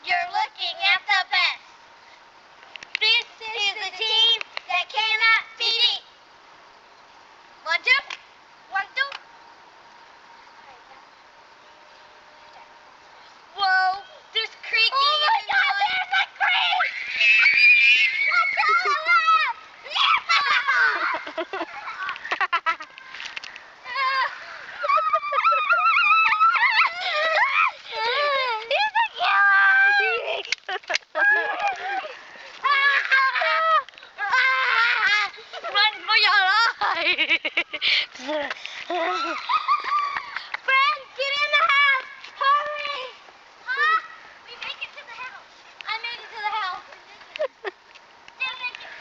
You're looking at the best. This is the team that cannot be beat. 1, 2. 1, 2. Whoa, there's creaking. Oh my God, there's a creak! Run for your life! Friends, get in the house! Hurry! We make it to the house. I made it to the house. Didn't make it.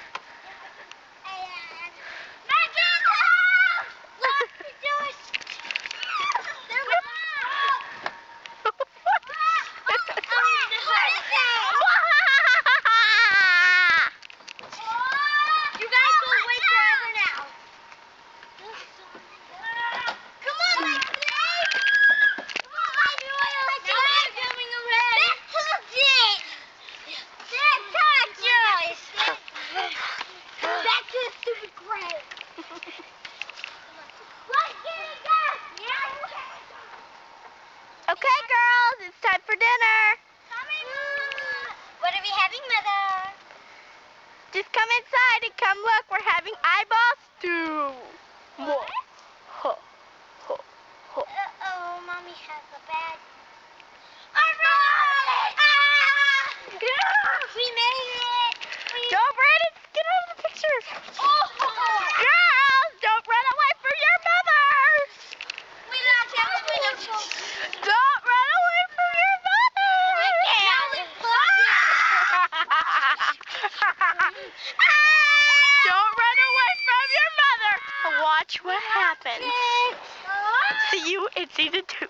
Make it in the house! Lock the doors. There we go. You guys will wait forever now. Come on, let's play. Come on, now I'm coming away. That's it. That's Joyce. Back to the stupid grave. Let's get it done. Okay, girls, it's time for dinner. What are we having, Mother? Just come inside and come look. We're having eyeball stew. What? Ho, ho, ho. Uh-oh, Mommy has a bad... We made it! Don't, Brandon, get out of the picture. Oh! Girls, don't run away from your mothers. We not telling them. Don't run away from your mothers. Don't run away from your mother. Watch what happens. See you in season 2.